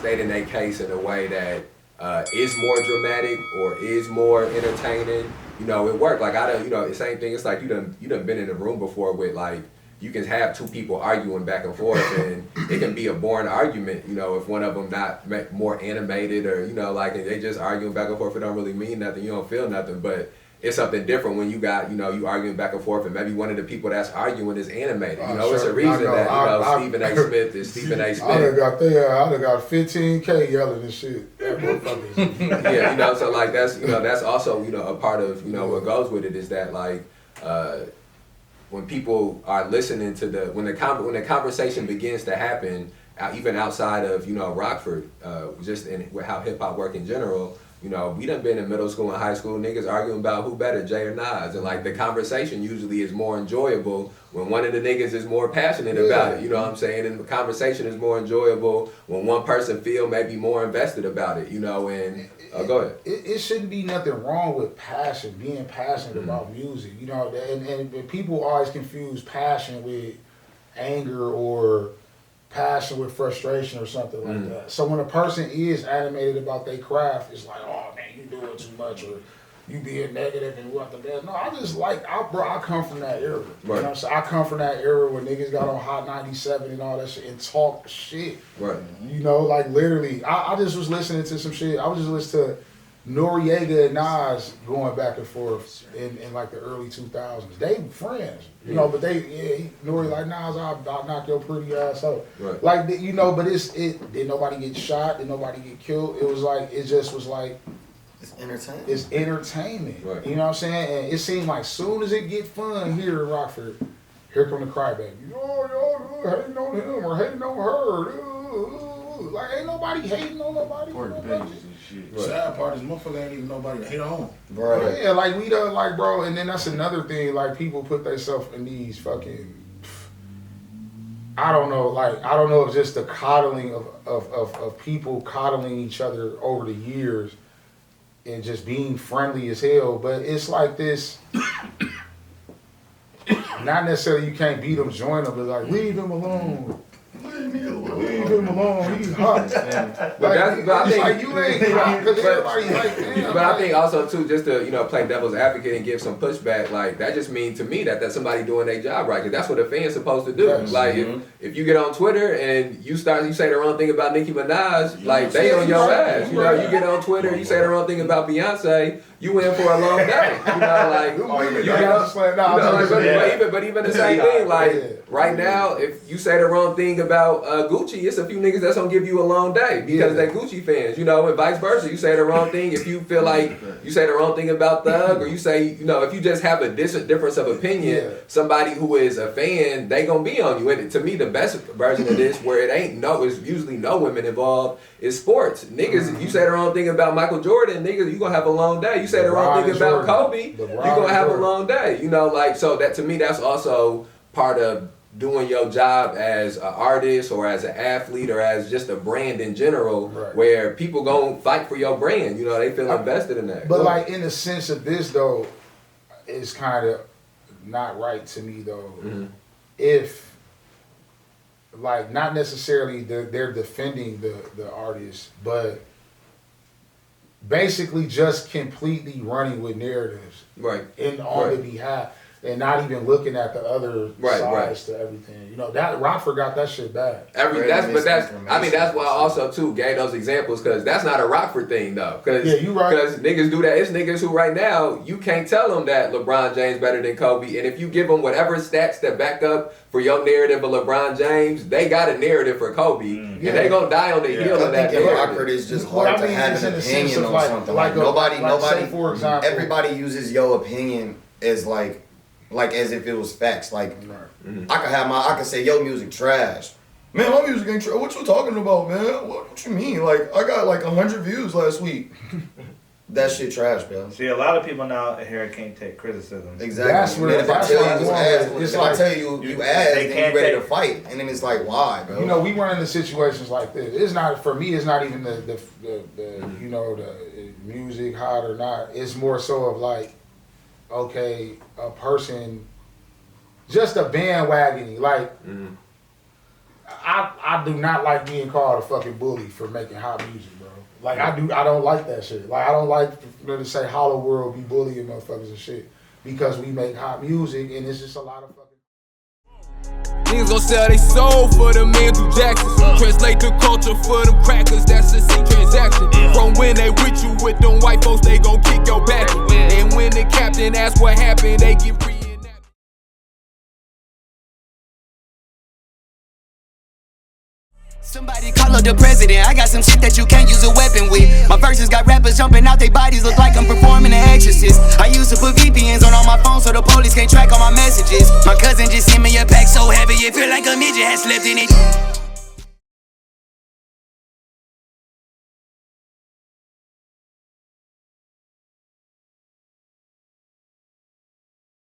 stating their case in a way that is more dramatic or is more entertaining, you know, it worked. Like I don't, you know, the same thing. It's like you done been in a room before with like you can have two people arguing back and forth, and it can be a boring argument, you know, if one of them not more animated or you know, like they just arguing back and forth. It don't really mean nothing. You don't feel nothing, but it's something different when you got, you know, you arguing back and forth, and maybe one of the people that's arguing is animated. You know, it's a reason that Stephen A. Smith is Stephen A. Smith. I done got 15K yelling and shit. Yeah, you know, so like that's, you know, that's also, you know, a part of, you know, what goes with it is that like when people are listening to when the conversation begins to happen, even outside of, you know, Rockford, just in how hip hop work in general. You know, we done been in middle school and high school, niggas arguing about who better, Jay or Nas. And like the conversation usually is more enjoyable when one of the niggas is more passionate about it. You know what I'm saying? And the conversation is more enjoyable when one person feel maybe more invested about it, you know, and go ahead. It shouldn't be nothing wrong with passion, being passionate about music. You know, and people always confuse passion with anger or passion with frustration or something like that. So when a person is animated about their craft, it's like, oh man, you doing too much, or you being negative and what the best. No, I just like, I come from that era. Right. You know what I'm saying? I come from that era where niggas got on Hot 97 and all that shit and talk shit. Right. You know, like literally, I just was listening to some shit. I was just listening to Noriega and Nas going back and forth in like the early 2000s. They friends, you know, but Nori like, Nas, I'll knock your pretty ass out. Right. Like, you know, but did nobody get shot? Did nobody get killed? It was like, it just was like, it's entertainment. It's entertainment. Right. You know what I'm saying? And it seemed like soon as it get fun here in Rockford, here come the crybaby. Oh, y'all hating on him or hating on her. Like, ain't nobody hating on nobody. Or pages and shit. Right. Sad part is motherfucker ain't even nobody to hate on. Bro. Yeah, like we done, like, bro, and then that's another thing, like people put themselves in these fucking, I don't know if just the coddling of people coddling each other over the years and just being friendly as hell, but it's like this, not necessarily you can't beat them, join them, but like, leave him alone. Leave him alone. He's hot. But I think you ain't hot because everybody's like, damn. But I think also too, just to, you know, play devil's advocate and give some pushback, like that just means to me that that's somebody doing their job right. Cause that's what a fan's supposed to do. Yes. Like if you get on Twitter and you say the wrong thing about Nicki Minaj, like they on your ass. You know, you get on Twitter, you say the wrong thing about Beyonce, you in for a long day. You know, but even the same thing, like right now, if you say the wrong thing about Gucci, it's a few niggas that's gonna give you a long day because they Gucci fans, you know, and vice versa. You say the wrong thing if you feel like you say the wrong thing about Thug, or you say, you know, if you just have a difference of opinion, somebody who is a fan, they gonna be on you. And to me, the best version of this, where it ain't it's usually no women involved, is sports. Niggas, if you say the wrong thing about Michael Jordan, niggas, you gonna have a long day. You say the wrong thing about Kobe, you gonna have a long day. You know, like, so that to me, that's also part of doing your job as an artist or as an athlete or as just a brand in general, where people gonna fight for your brand. You know, they feel invested in that. But like in the sense of this though, it's kind of not right to me though. If like not necessarily they're defending the artist, but basically just completely running with narratives, on the behalf. And not even looking at the other sides to everything. You know, that Rockford got that shit bad. That's why I also too gave those examples, because that's not a Rockford thing though. Because niggas do that. It's niggas who right now you can't tell them that LeBron James better than Kobe, and if you give them whatever stats that back up for your narrative of LeBron James, they got a narrative for Kobe, and they gonna die on the heel of that narrative. Rockford is just hard to have an opinion on something. Like nobody. For example, everybody uses your opinion as like as if it was facts. Like I could say your music trash. Man, my music ain't trash. What you talking about, man? What you mean? Like I got like 100 views last week. That shit trash, bro. See, a lot of people now here can't take criticism. Exactly. That's where if I tell you you ass, then you ready to fight, and then it's like, why, bro? You know, we run into situations like this. It's not for me. It's not even the you know, the music hot or not. It's more so of like, okay, a person, just a bandwagoning. Like, I do not like being called a fucking bully for making hot music, bro. Like I don't like that shit. Like I don't like to say Holo World be bullying motherfuckers and shit because we make hot music and it's just a lot of fucking. Niggas gon' sell they soul for them Andrew Jacksons. Translate the culture for them crackers, that's a sick transaction. From when they with you with them white folks, they gon' kick your back. And when the captain asks what happened, they get reenacted. Somebody call up the president. I got some shit that you can't use a weapon with. My verses got rappers jumping out their bodies, look like I'm performing an exorcist. I used to put VPNs on all my phone so the police can't track all my messages. My cousin just sent me a pack so heavy it feel like a midget has slept in it.